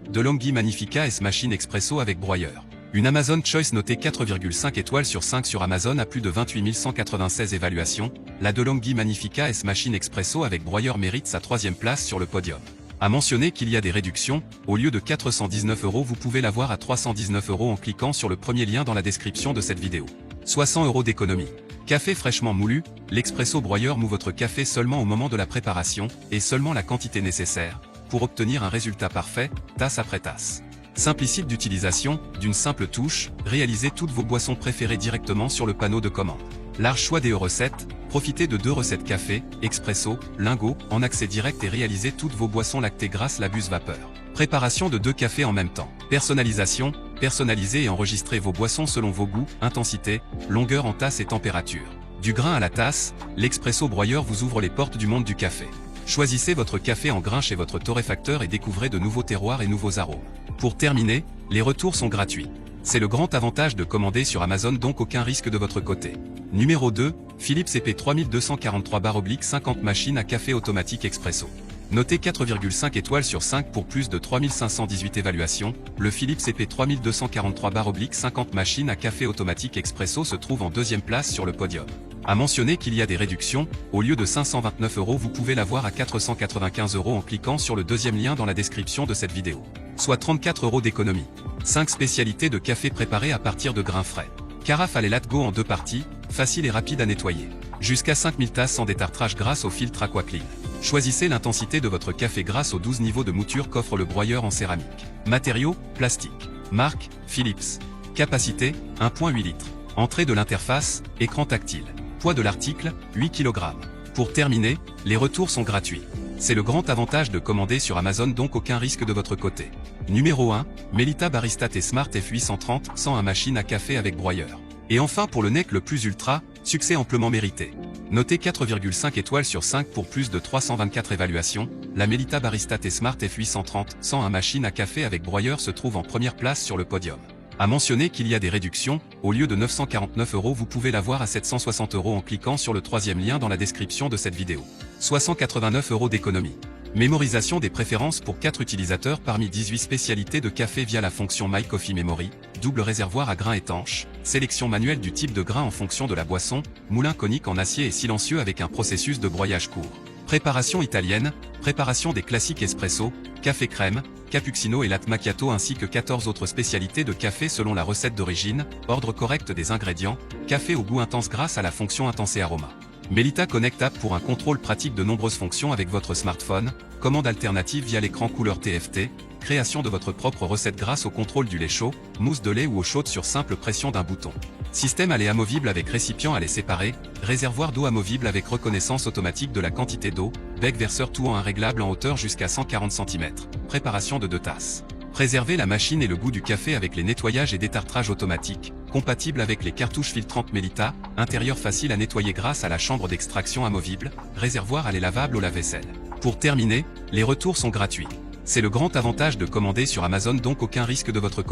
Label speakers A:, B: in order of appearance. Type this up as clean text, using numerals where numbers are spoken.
A: DeLonghi Magnifica S Machine Expresso avec broyeur. Une Amazon Choice notée 4,5 étoiles sur 5 sur Amazon à plus de 28 196 évaluations, la DeLonghi Magnifica S Machine Expresso avec broyeur mérite sa 3e place sur le podium. À mentionner qu'il y a des réductions, au lieu de 419 € vous pouvez l'avoir à 319 € en cliquant sur le premier lien dans la description de cette vidéo. Soit 100 € d'économie. Café fraîchement moulu, l'Expresso broyeur moud votre café seulement au moment de la préparation, et seulement la quantité nécessaire, pour obtenir un résultat parfait, tasse après tasse. Simplicite d'utilisation, d'une simple touche, réalisez toutes vos boissons préférées directement sur le panneau de commande. Large choix des recettes, profitez de 2 recettes café, expresso, lingot, en accès direct et réalisez toutes vos boissons lactées grâce à la buse vapeur. Préparation de 2 cafés en même temps. Personnalisation, personnalisez et enregistrez vos boissons selon vos goûts, intensité, longueur en tasse et température. Du grain à la tasse, l'Expresso broyeur vous ouvre les portes du monde du café. Choisissez votre café en grain chez votre torréfacteur et découvrez de nouveaux terroirs et nouveaux arômes. Pour terminer, les retours sont gratuits. C'est le grand avantage de commander sur Amazon, donc aucun risque de votre côté. Numéro 2, Philips EP 3243/50 machine à café automatique expresso. Noté 4,5 étoiles sur 5 pour plus de 3518 évaluations, le Philips EP 3243/50 machine à café automatique expresso se trouve en 2e place sur le podium. À mentionner qu'il y a des réductions, au lieu de 529 € vous pouvez l'avoir à 495 € en cliquant sur le 2e lien dans la description de cette vidéo. Soit 34 € d'économie. 5 spécialités de café préparées à partir de grains frais. Carafe à lait Latgo en 2 parties, facile et rapide à nettoyer. Jusqu'à 5000 tasses sans détartrage grâce au filtre AquaClean. Choisissez l'intensité de votre café grâce aux 12 niveaux de mouture qu'offre le broyeur en céramique. Matériaux, plastique. Marque, Philips. Capacité, 1,8 litres. Entrée de l'interface, écran tactile. Poids de l'article, 8 kg. Pour terminer, les retours sont gratuits. C'est le grand avantage de commander sur Amazon, donc aucun risque de votre côté. Numéro 1, Melita Barista T Smart F830 101 machine à café avec broyeur. Et enfin pour le NEC le plus ultra, succès amplement mérité. Noté 4,5 étoiles sur 5 pour plus de 324 évaluations, la Melita Barista T Smart F830 101 machine à café avec broyeur se trouve en première place sur le podium. À mentionner qu'il y a des réductions, au lieu de 949 € vous pouvez l'avoir à 760 € en cliquant sur le 3e lien dans la description de cette vidéo. Soit 189 € d'économie. Mémorisation des préférences pour 4 utilisateurs parmi 18 spécialités de café via la fonction My Coffee Memory, double réservoir à grains étanches, sélection manuelle du type de grain en fonction de la boisson, moulin conique en acier et silencieux avec un processus de broyage court. Préparation italienne, préparation des classiques espresso, café crème, cappuccino et latte macchiato ainsi que 14 autres spécialités de café selon la recette d'origine, ordre correct des ingrédients, café au goût intense grâce à la fonction Intense et Aroma. Melita Connect App pour un contrôle pratique de nombreuses fonctions avec votre smartphone, commande alternative via l'écran couleur TFT, création de votre propre recette grâce au contrôle du lait chaud, mousse de lait ou eau chaude sur simple pression d'un bouton. Système à lait amovible avec récipient à lait séparé, réservoir d'eau amovible avec reconnaissance automatique de la quantité d'eau, bec verseur tout en un réglable en hauteur jusqu'à 140 cm, préparation de 2 tasses. Préservez la machine et le goût du café avec les nettoyages et détartrages automatiques, compatible avec les cartouches filtrantes Melita, intérieur facile à nettoyer grâce à la chambre d'extraction amovible, réservoir à lait lavable au lave-vaisselle. Pour terminer, les retours sont gratuits. C'est le grand avantage de commander sur Amazon, donc aucun risque de votre côté.